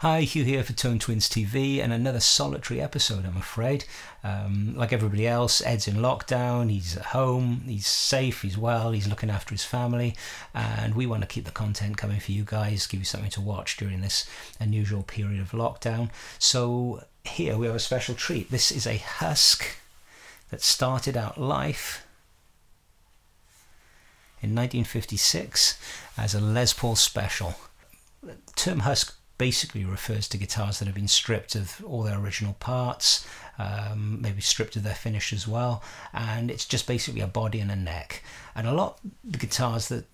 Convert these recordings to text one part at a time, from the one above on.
Hi, Hugh here for ToneTwinning TV and another solitary episode, I'm afraid. Like everybody else, Ed's in lockdown, he's at home, he's safe, he's well, he's looking after his family, and we want to keep the content coming for you guys, give you something to watch during this unusual period of lockdown. So here we have a special treat. This is a husk that started out life in 1956 as a Les Paul special. The term husk basically refers to guitars that have been stripped of all their original parts, maybe stripped of their finish as well, and it's just basically a body and a neck. And a lot of the guitars that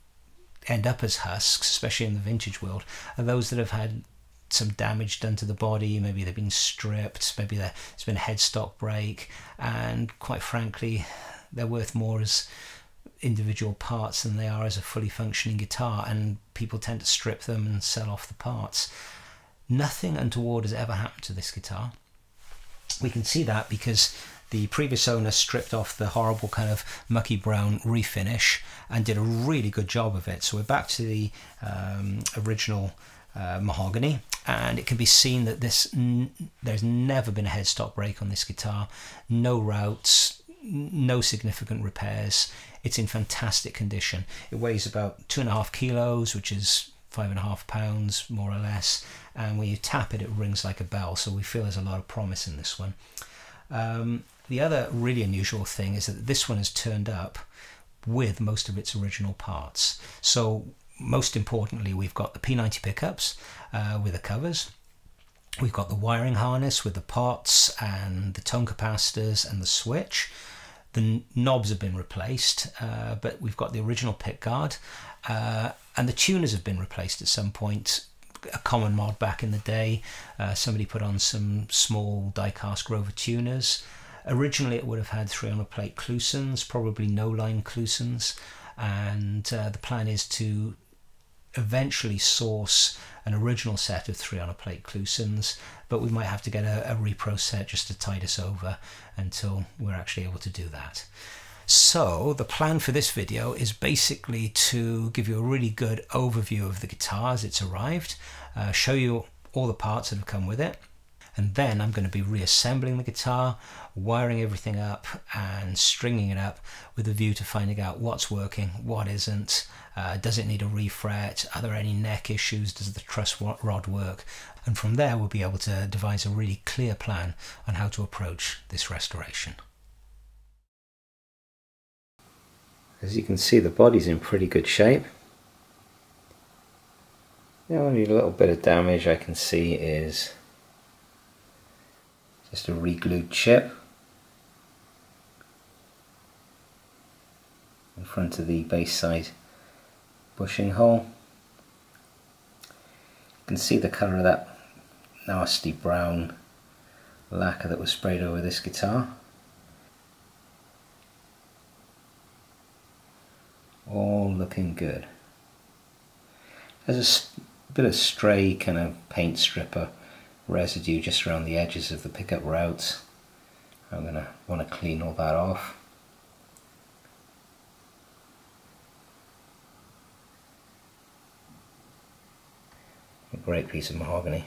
end up as husks, especially in the vintage world, are those that have had some damage done to the body. Maybe they've been stripped, maybe there's been a headstock break, and quite frankly they're worth more as individual parts than they are as a fully functioning guitar, and people tend to strip them and sell off the parts. Nothing untoward has ever happened to this guitar. We can see that because the previous owner stripped off the horrible kind of mucky brown refinish and did a really good job of it. So we're back to the original mahogany, and it can be seen that there's never been a headstock break on this guitar, no routs, no significant repairs. It's in fantastic condition. It weighs about 2.5 kilos, which is 5.5 pounds more or less, and when you tap it, it rings like a bell, so we feel there's a lot of promise in this one. The other really unusual thing is that this one has turned up with most of its original parts. So most importantly, we've got the P90 pickups with the covers. We've got the wiring harness with the pots and the tone capacitors and the switch. The knobs have been replaced, but we've got the original pick guard, and the tuners have been replaced at some point. A common mod back in the day, somebody put on some small die-cast Grover tuners. Originally it would have had 300 plate Klusons, probably no line Klusons, and the plan is to eventually source an original set of 300 plate Klusons, but we might have to get a repro set just to tide us over until we're actually able to do that. So the plan for this video is basically to give you a really good overview of the guitar as it's arrived, show you all the parts that have come with it, and then I'm going to be reassembling the guitar, wiring everything up and stringing it up with a view to finding out what's working, what isn't, does it need a refret, are there any neck issues, does the truss rod work, and from there we'll be able to devise a really clear plan on how to approach this restoration. As you can see, the body's in pretty good shape. The only little bit of damage I can see is just a re-glued chip in front of the bass side bushing hole. You can see the colour of that nasty brown lacquer that was sprayed over this guitar. All looking good. There's a bit of stray kind of paint stripper residue just around the edges of the pickup routes. I'm going to want to clean all that off. A great piece of mahogany.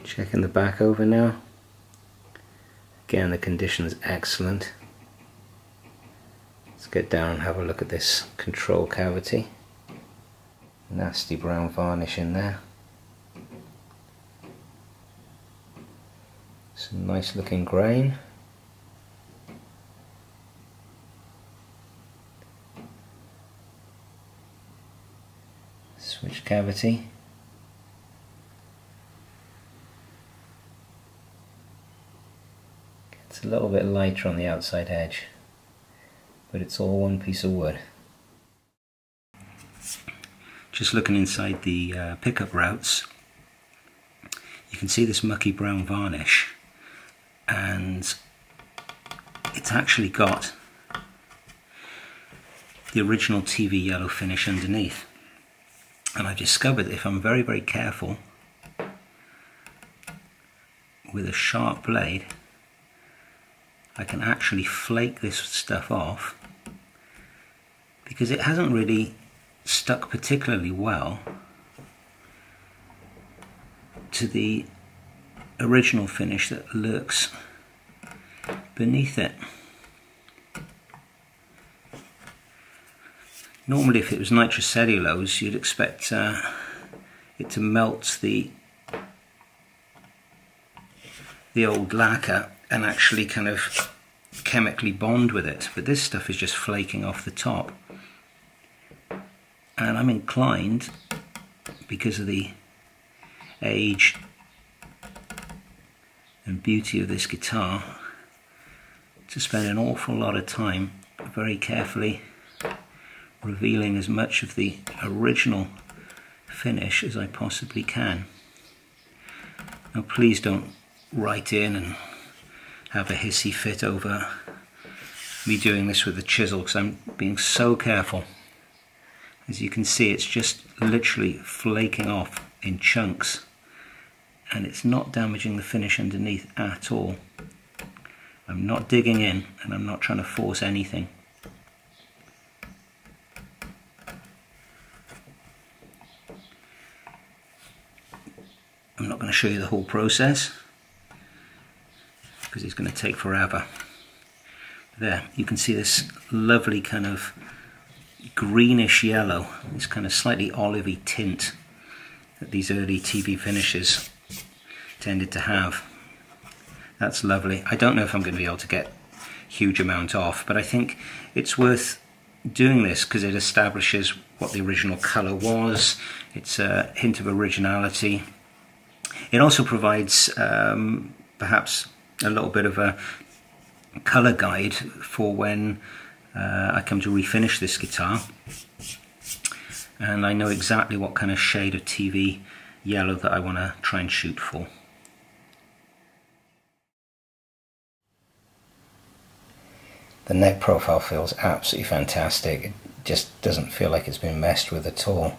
Checking the back over now. Again, the condition is excellent. Let's get down and have a look at this control cavity. Nasty brown varnish in there. Some nice looking grain. Switch cavity. It's a little bit lighter on the outside edge, but it's all one piece of wood. Just looking inside the pickup routes, you can see this mucky brown varnish, and it's actually got the original TV yellow finish underneath. And I've discovered that if I'm very, very careful with a sharp blade, I can actually flake this stuff off, because it hasn't really stuck particularly well to the original finish that lurks beneath it. Normally if it was nitrocellulose you'd expect it to melt the old lacquer and actually kind of chemically bond with it, but this stuff is just flaking off the top. And I'm inclined, because of the age and beauty of this guitar, to spend an awful lot of time very carefully revealing as much of the original finish as I possibly can. Now please don't write in and have a hissy fit over me doing this with the chisel, because I'm being so careful. As you can see, it's just literally flaking off in chunks, and it's not damaging the finish underneath at all. I'm not digging in, and I'm not trying to force anything. I'm not going to show you the whole process because it's going to take forever. There, you can see this lovely kind of greenish yellow, this kind of slightly olivey tint that these early TV finishes tended to have. That's lovely. I don't know if I'm going to be able to get a huge amount off, but I think it's worth doing this because it establishes what the original colour was. It's a hint of originality. It also provides perhaps a little bit of a colour guide for when I come to refinish this guitar, and I know exactly what kind of shade of TV yellow that I want to try and shoot for. The neck profile feels absolutely fantastic. It just doesn't feel like it's been messed with at all.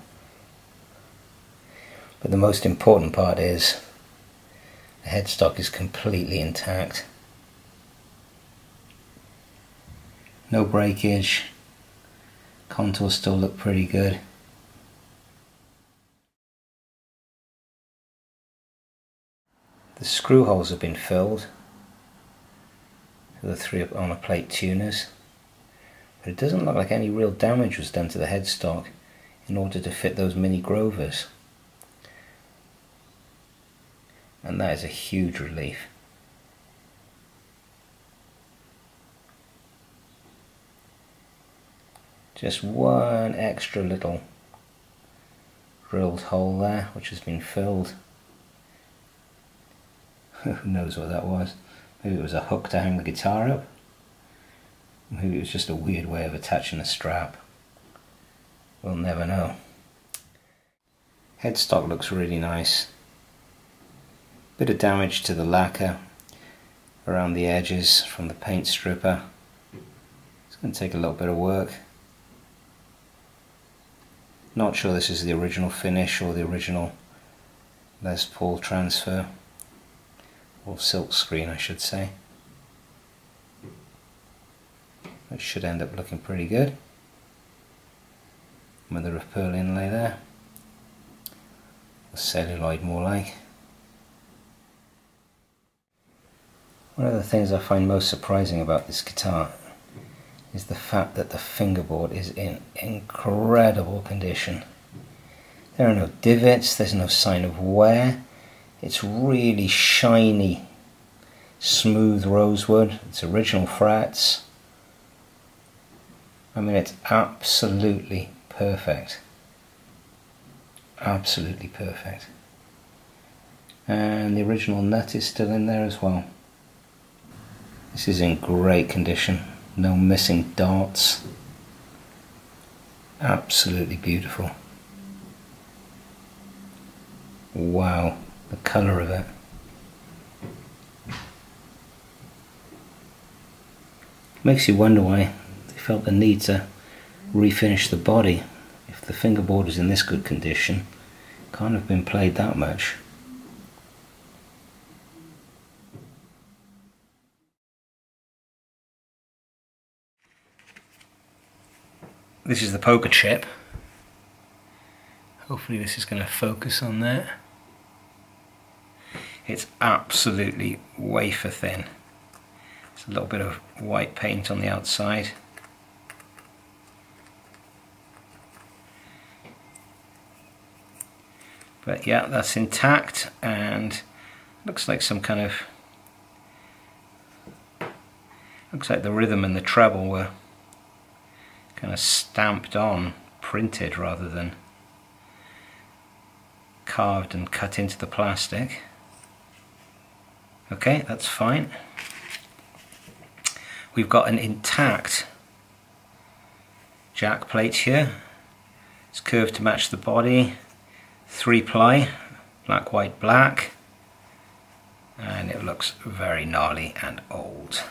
But the most important part is the headstock is completely intact. No breakage. Contours still look pretty good. The screw holes have been filled for the 3 on a plate tuners, but it doesn't look like any real damage was done to the headstock in order to fit those mini Grovers, and that is a huge relief. Just one extra little drilled hole there which has been filled. Who knows what that was? Maybe it was a hook to hang the guitar up. Maybe it was just a weird way of attaching a strap. We'll never know. Headstock looks really nice. Bit of damage to the lacquer around the edges from the paint stripper. It's going to take a little bit of work. Not sure this is the original finish or the original Les Paul transfer, or silk screen I should say. It should end up looking pretty good with the pearl inlay there, or celluloid more like. One of the things I find most surprising about this guitar is the fact that the fingerboard is in incredible condition. There are no divots, there's no sign of wear. It's really shiny, smooth rosewood. It's original frets. I mean, it's absolutely perfect. Absolutely perfect. And the original nut is still in there as well. This is in great condition. No missing darts. Absolutely beautiful. Wow, the colour of it. Makes you wonder why they felt the need to refinish the body. If the fingerboard was in this good condition, it can't have been played that much. This is the poker chip, Hopefully this is going to focus on that. It's absolutely wafer thin. There's a little bit of white paint on the outside. But yeah, that's intact, and looks like some kind of, looks like the rhythm and the treble were kind of stamped on, printed rather than carved and cut into the plastic. Okay, that's fine. We've got an intact jack plate here. It's curved to match the body. 3-ply, black, white, black, and it looks very gnarly and old,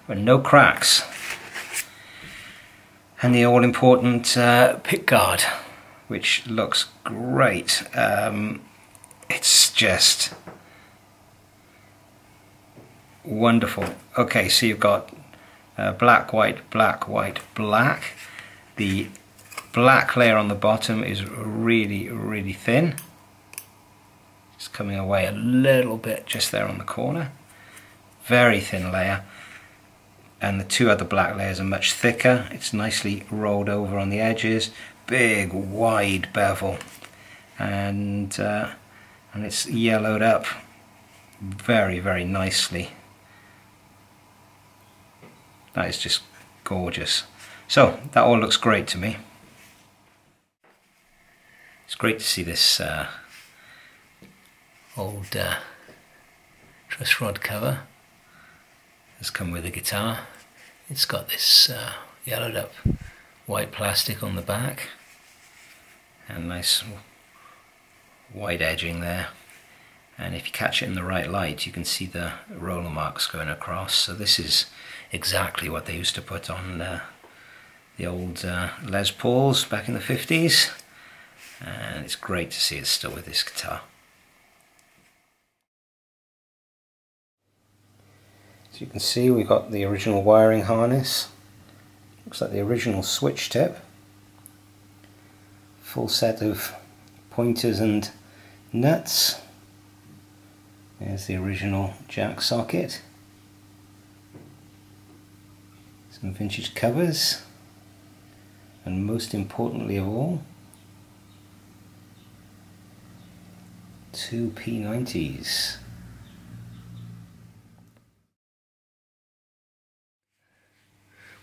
but no cracks. And the all-important pick guard, which looks great. It's just wonderful. Okay, so you've got black, white, black, white, black. The black layer on the bottom is really, really thin. It's coming away a little bit just there on the corner. Very thin layer. And the two other black layers are much thicker. It's nicely rolled over on the edges. Big, wide bevel. And it's yellowed up very, very nicely. That is just gorgeous. So that all looks great to me. It's great to see this old truss rod cover. Has come with the guitar. It's got this yellowed up white plastic on the back and nice white edging there. And if you catch it in the right light, you can see the roller marks going across. So this is exactly what they used to put on the old Les Pauls back in the 50s. And it's great to see it still with this guitar. So you can see we've got the original wiring harness. Looks like the original switch tip. Full set of pointers and nuts. There's the original jack socket. Some vintage covers. And most importantly of all, 2 P90s.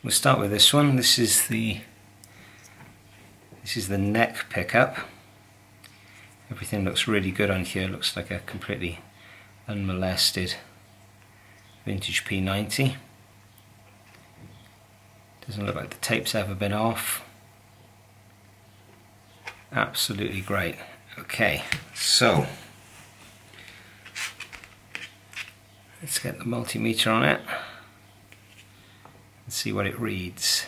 We'll start with this one. This is the neck pickup. Everything looks really good on here. Looks like a completely unmolested vintage P90. Doesn't look like the tape's ever been off. Absolutely great. Okay, so let's get the multimeter on it and see what it reads.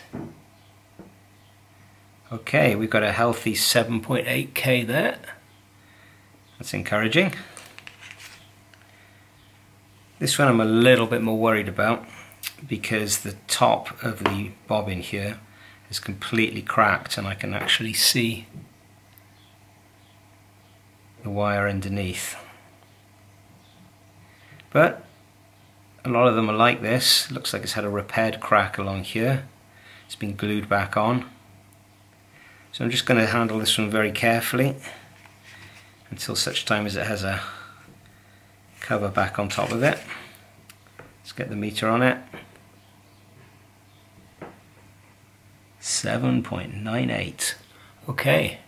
Okay, we've got a healthy 7.8K there. That's encouraging. This one I'm a little bit more worried about because the top of the bobbin here is completely cracked and I can actually see the wire underneath. But a lot of them are like this. Looks like it's had a repaired crack along here. It's been glued back on. So I'm just going to handle this one very carefully until such time as it has a cover back on top of it. Let's get the meter on it. 7.98. Okay.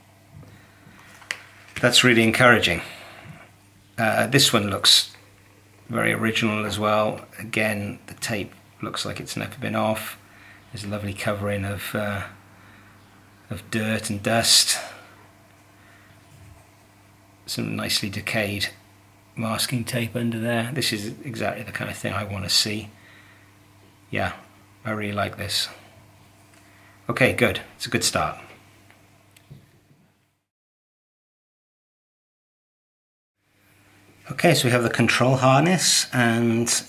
That's really encouraging. This one looks very original as well. Again, the tape looks like it's never been off. There's a lovely covering of dirt and dust. Some nicely decayed masking tape under there. This is exactly the kind of thing I want to see. Yeah, I really like this. Okay, good. It's a good start. Okay, so we have the control harness, and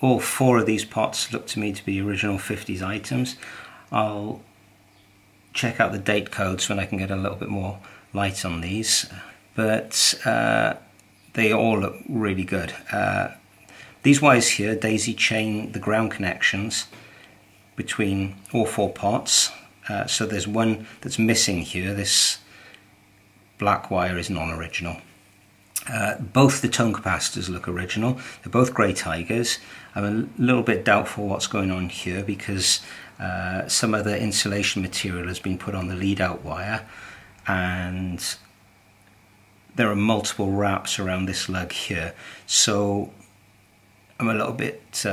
all 4 of these pots look to me to be original 50s items. I'll check out the date codes when I can get a little bit more light on these, but they all look really good. These wires here daisy chain the ground connections between all 4 pots. So there's one that's missing here. This black wire is non-original. Both the tone capacitors look original. They're both grey tigers. I'm a little bit doubtful what's going on here because some other insulation material has been put on the lead out wire, and there are multiple wraps around this lug here. So I'm a little bit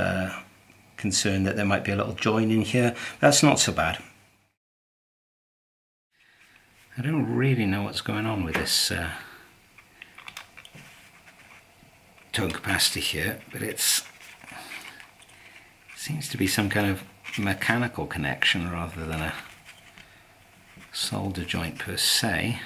concerned that there might be a little join in here. That's not so bad. I don't really know what's going on with this tone capacitor here, but it seems to be some kind of mechanical connection rather than a solder joint per se.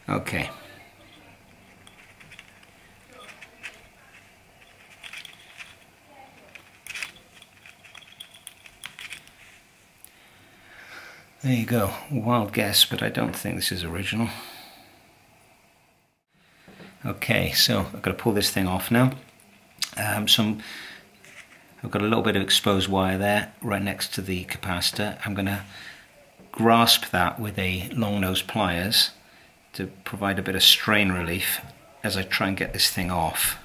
Okay. There you go. Wild guess, but I don't think this is original. Okay, so I've got to pull this thing off now. I've got a little bit of exposed wire there right next to the capacitor. I'm going to grasp that with a long nose pliers to provide a bit of strain relief as I try and get this thing off.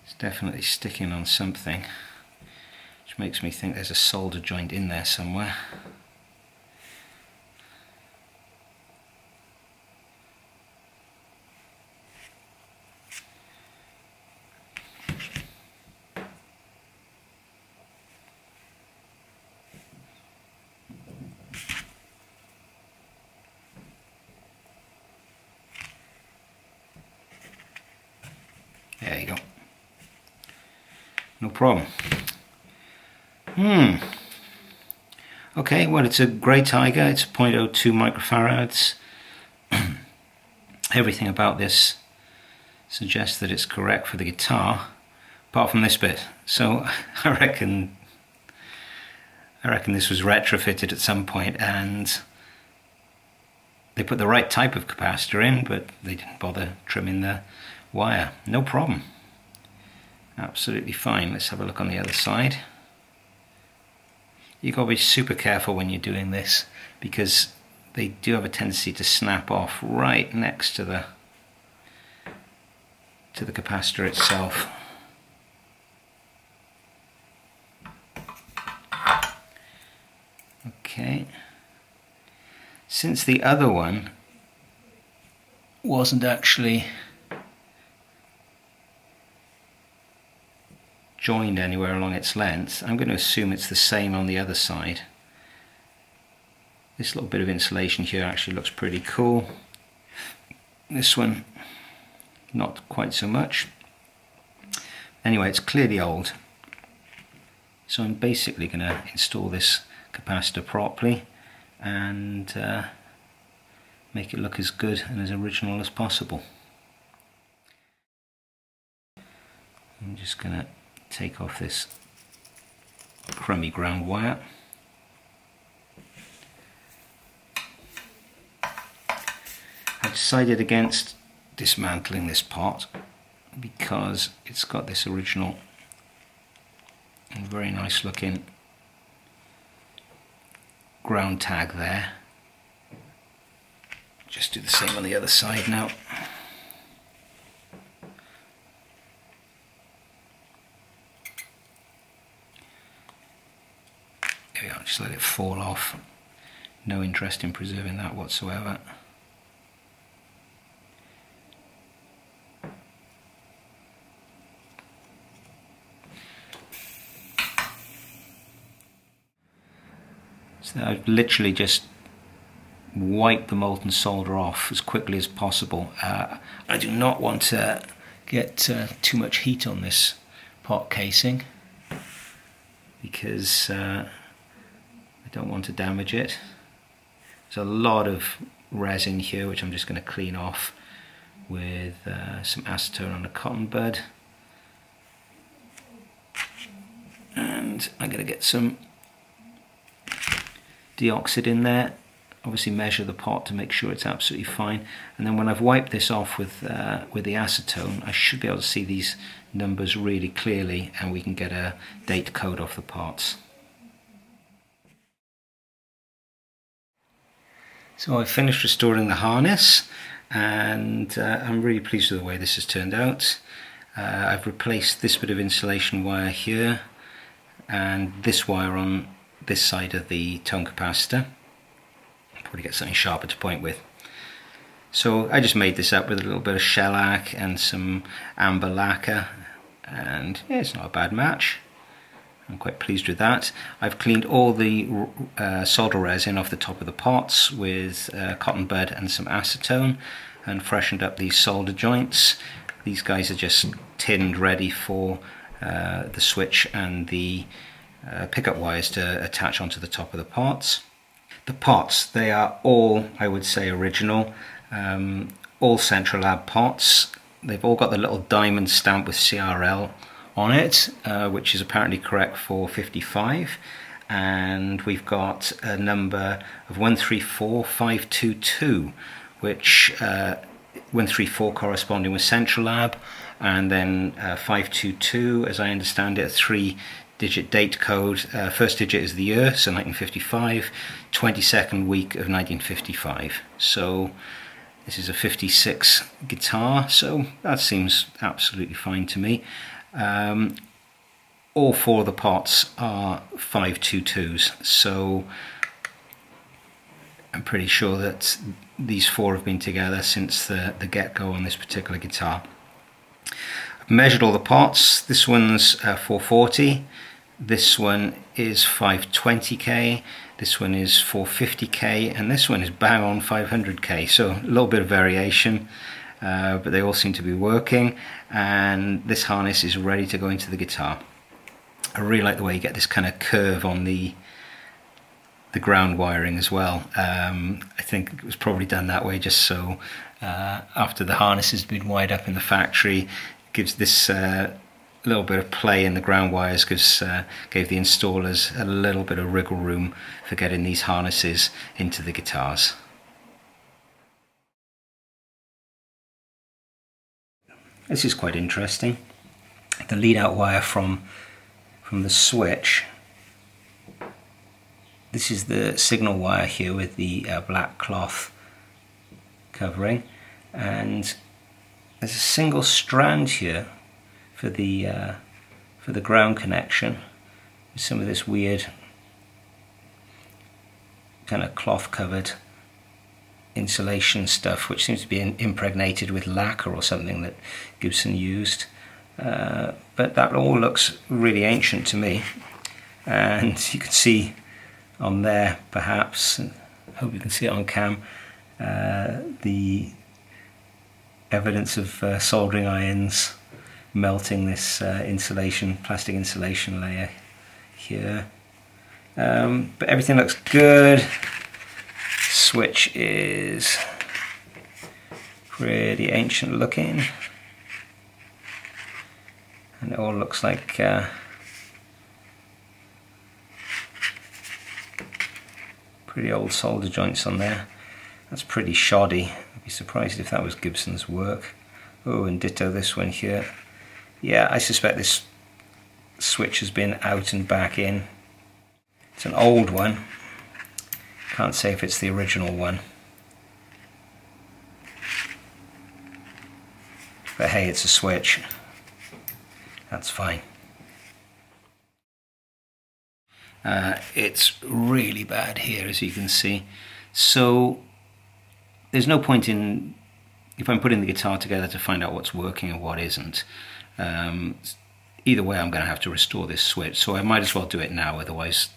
It's definitely sticking on something, which makes me think there's a solder joint in there somewhere. There you go. No problem. Okay, well, it's a grey tiger. It's 0.02 microfarads. Everything about this suggests that it's correct for the guitar, apart from this bit. So I reckon this was retrofitted at some point, and they put the right type of capacitor in, but they didn't bother trimming the wire. No problem. Absolutely fine. Let's have a look on the other side. You've got to be super careful when you're doing this because they do have a tendency to snap off right next to the capacitor itself. Okay. Since the other one wasn't actually joined anywhere along its length, I'm going to assume it's the same on the other side. This little bit of insulation here actually looks pretty cool. This one, not quite so much. Anyway, it's clearly old. So I'm basically going to install this capacitor properly and make it look as good and as original as possible. I'm just going to take off this crummy ground wire. I've decided against dismantling this pot because it's got this original and very nice looking ground tag there. Just do the same on the other side now. There we are, just let it fall off. No interest in preserving that whatsoever. So I've literally just wipe the molten solder off as quickly as possible. I do not want to get too much heat on this pot casing because I don't want to damage it. There's a lot of resin here which I'm just going to clean off with some acetone on a cotton bud, and I'm going to get some deoxide in there. Obviously measure the pot to make sure it's absolutely fine, and then when I've wiped this off with the acetone, I should be able to see these numbers really clearly, and we can get a date code off the parts. So I've finished restoring the harness, and I'm really pleased with the way this has turned out. I've replaced this bit of insulation wire here and this wire on this side of the tone capacitor. Probably get something sharper to point with. So I just made this up with a little bit of shellac and some amber lacquer, and yeah, it's not a bad match. I'm quite pleased with that. I've cleaned all the solder resin off the top of the pots with cotton bud and some acetone, and freshened up these solder joints. These guys are just tinned ready for the switch and the pickup wires to attach onto the top of the pots. The pots, they are all, I would say, original, all Central Lab pots. They've all got the little diamond stamp with CRL on it, which is apparently correct for 55, and we've got a number of 134522, which 134 corresponding with Central Lab, and then 522, as I understand it, a 3-digit date code. First digit is the year, so 1955, 22nd week of 1955. So this is a 56 guitar, so that seems absolutely fine to me. All four of the pots are 522s, so I'm pretty sure that these four have been together since the get-go on this particular guitar. I've measured all the pots. This one's 440, this one is 520k, this one is 450k, and this one is bang on 500k, so a little bit of variation. But they all seem to be working, and this harness is ready to go into the guitar. I really like the way you get this kind of curve on the ground wiring as well. I think it was probably done that way just so after the harness has been wired up in the factory, it gives this little bit of play in the ground wires, gave the installers a little bit of wriggle room for getting these harnesses into the guitars. This is quite interesting. The lead out wire from the switch, this is the signal wire here with the black cloth covering, and there's a single strand here for the ground connection with some of this weird kind of cloth covered insulation stuff, which seems to be impregnated with lacquer or something that Gibson used, but that all looks really ancient to me, and you can see on there, perhaps, I hope you can see it on cam, the evidence of soldering irons melting this plastic insulation layer here, but everything looks good. Switch is pretty ancient looking, and it all looks like pretty old solder joints on there. That's pretty shoddy. I'd be surprised if that was Gibson's work. Oh, and ditto this one here. Yeah, I suspect this switch has been out and back in. It's an old one. Can't say if it's the original one. But hey, it's a switch. That's fine. It's really bad here, as you can see. So there's no point in, if I'm putting the guitar together, to find out what's working and what isn't. Either way, I'm going to have to restore this switch, so I might as well do it now, otherwise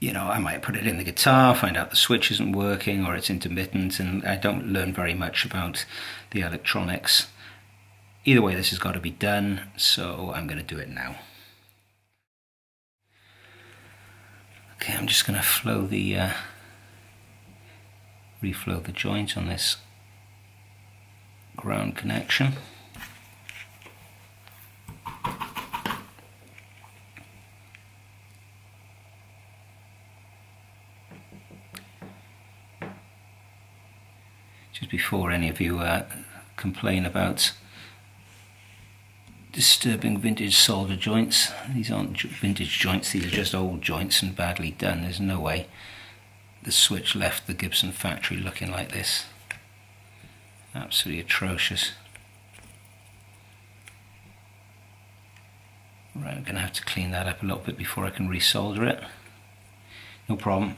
you know, I might put it in the guitar, find out the switch isn't working or it's intermittent, and I don't learn very much about the electronics. Either way, this has got to be done, so I'm going to do it now. Okay, I'm just going to flow the reflow the joint on this ground connection. Just before any of you complain about disturbing vintage solder joints, these aren't vintage joints, these are just old joints and badly done. There's no way the switch left the Gibson factory looking like this. Absolutely atrocious. Right, I'm going to have to clean that up a little bit before I can resolder it. No problem.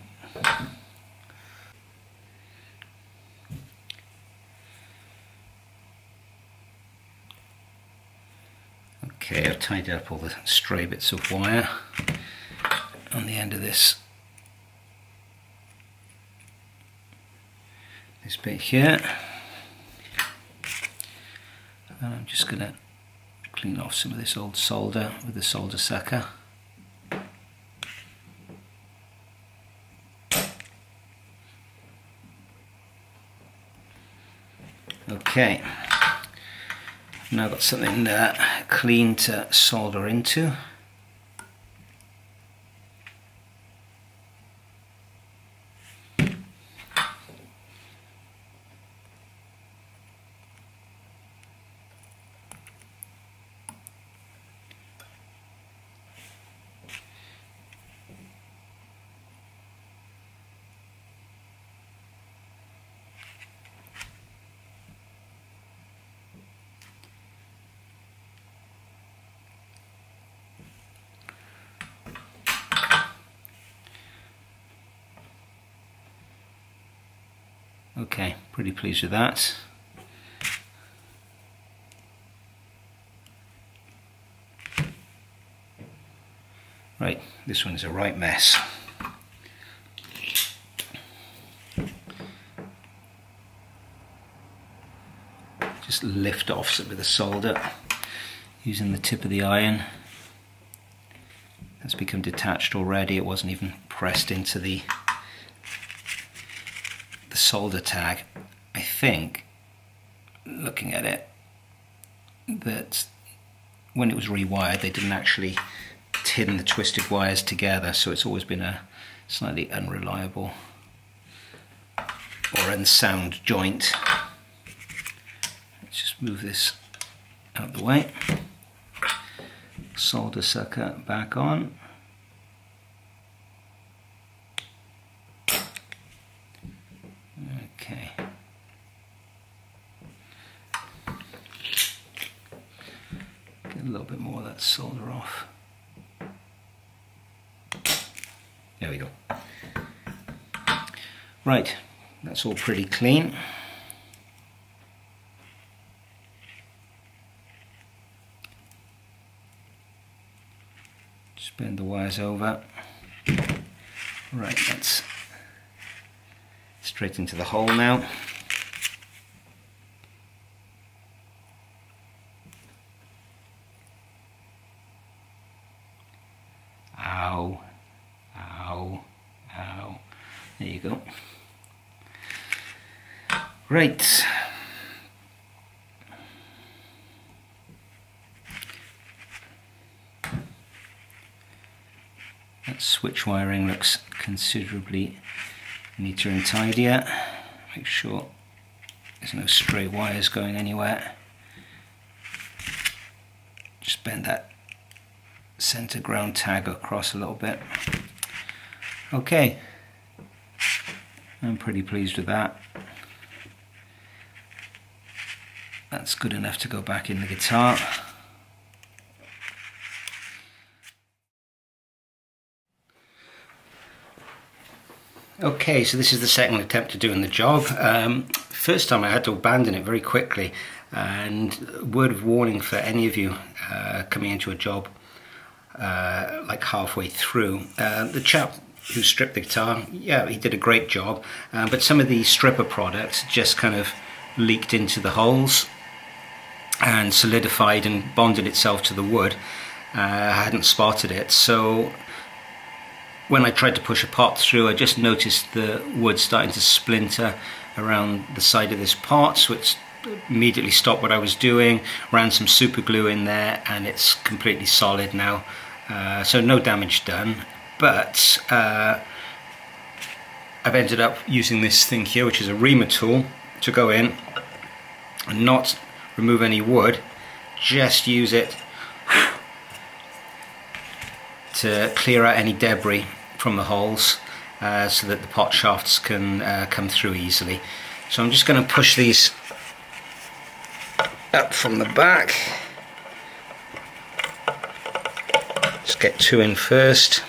Okay, I've tied up all the stray bits of wire on the end of this bit here, and I'm just going to clean off some of this old solder with the solder sucker. Okay, now I've got something clean to solder into. Okay, pretty pleased with that. Right, this one's a right mess. Just lift off some of the solder using the tip of the iron. That's become detached already, it wasn't even pressed into the solder tag. I think, looking at it, that when it was rewired they didn't actually tin the twisted wires together, so it's always been a slightly unreliable or unsound joint. Let's just move this out of the way. Solder sucker back on. Okay. Get a little bit more of that solder off. There we go. Right, that's all pretty clean. Just bend the wires over. Right, that's straight into the hole now. Ow, ow, ow. There you go. Right. That switch wiring looks considerably neater and tidier. Make sure there's no stray wires going anywhere. Just bend that center ground tag across a little bit. Okay, I'm pretty pleased with that. That's good enough to go back in the guitar. Okay, so this is the second attempt at doing the job. First time I had to abandon it very quickly, and word of warning for any of you coming into a job like halfway through. The chap who stripped the guitar, yeah, he did a great job, but some of the stripper product just kind of leaked into the holes and solidified and bonded itself to the wood. I hadn't spotted it, so when I tried to push a pot through, I just noticed the wood starting to splinter around the side of this pot, which immediately stopped what I was doing, ran some super glue in there, and it's completely solid now. So no damage done, but I've ended up using this thing here, which is a reamer tool, to go in and not remove any wood, just use it to clear out any debris from the holes so that the pot shafts can come through easily. So I'm just going to push these up from the back. Just get 2 in first.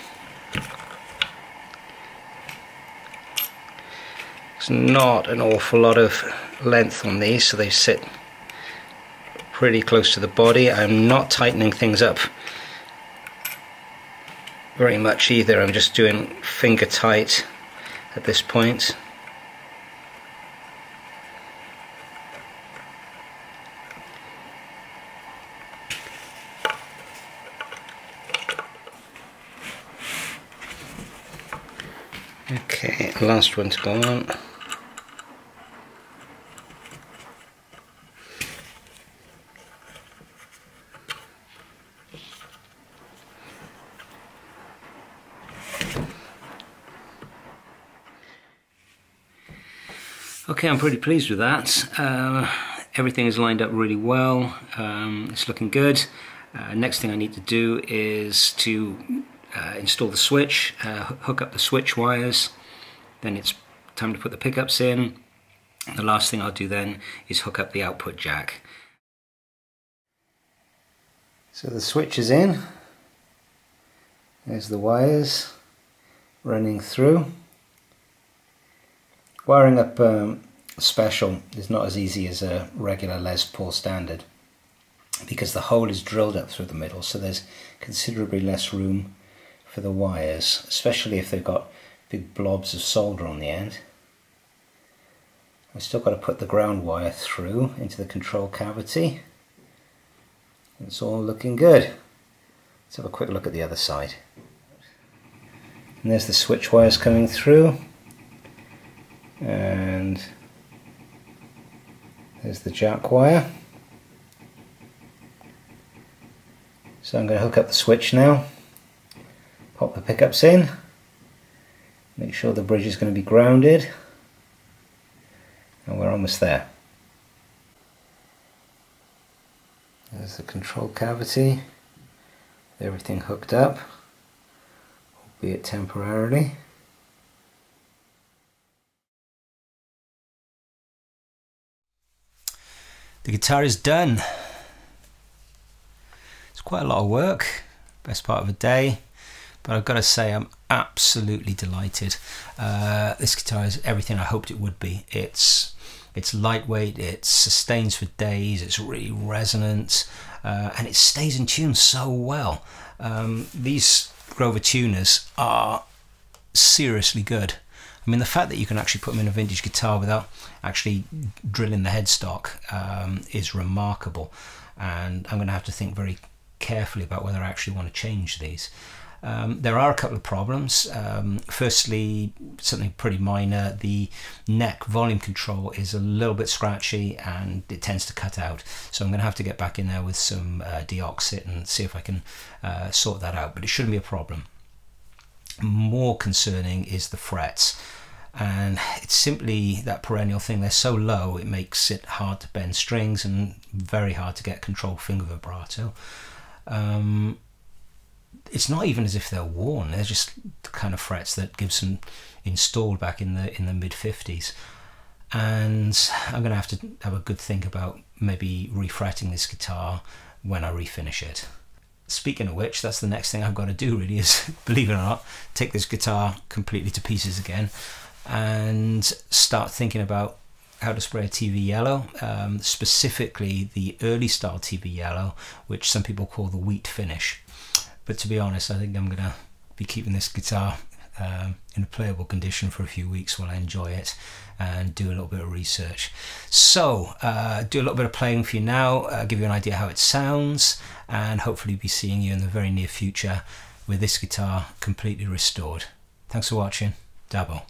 There's not an awful lot of length on these, so they sit pretty close to the body. I'm not tightening things up very much either. I'm just doing finger tight at this point. Okay, last one to go on. Okay, I'm pretty pleased with that. Everything is lined up really well. It's looking good. Next thing I need to do is to install the switch, hook up the switch wires. Then it's time to put the pickups in. The last thing I'll do then is hook up the output jack. So the switch is in. There's the wires running through. Wiring up special is not as easy as a regular Les Paul standard, because the hole is drilled up through the middle, so there's considerably less room for the wires, especially if they've got big blobs of solder on the end. I've still got to put the ground wire through into the control cavity. It's all looking good. Let's have a quick look at the other side. And there's the switch wires coming through. And there's the jack wire. So I'm going to hook up the switch now, pop the pickups in, make sure the bridge is going to be grounded, and we're almost there. There's the control cavity, everything hooked up, albeit temporarily. The guitar is done. It's quite a lot of work, best part of a day, but I've got to say I'm absolutely delighted. This guitar is everything I hoped it would be. It's lightweight, it sustains for days, it's really resonant, and it stays in tune so well. These Grover tuners are seriously good. I mean, the fact that you can actually put them in a vintage guitar without actually drilling the headstock is remarkable, and I'm going to have to think very carefully about whether I actually want to change these. There are a couple of problems. Firstly, something pretty minor, the neck volume control is a little bit scratchy and it tends to cut out, so I'm going to have to get back in there with some deoxit and see if I can sort that out, but it shouldn't be a problem. More concerning is the frets, and it's simply that perennial thing. They're so low it makes it hard to bend strings and very hard to get controlled finger vibrato. It's not even as if they're worn, they're just the kind of frets that Gibson installed back in the mid-50s, and I'm going to have a good think about maybe refretting this guitar when I refinish it. Speaking of which, that's the next thing I've got to do really, is, believe it or not, take this guitar completely to pieces again and start thinking about how to spray a TV yellow, specifically the early style TV yellow, which some people call the wheat finish. But to be honest, I think I'm going to be keeping this guitar in a playable condition for a few weeks while I enjoy it and do a little bit of research. So do a little bit of playing for you now, give you an idea how it sounds, and hopefully be seeing you in the very near future with this guitar completely restored. Thanks for watching. Dabo.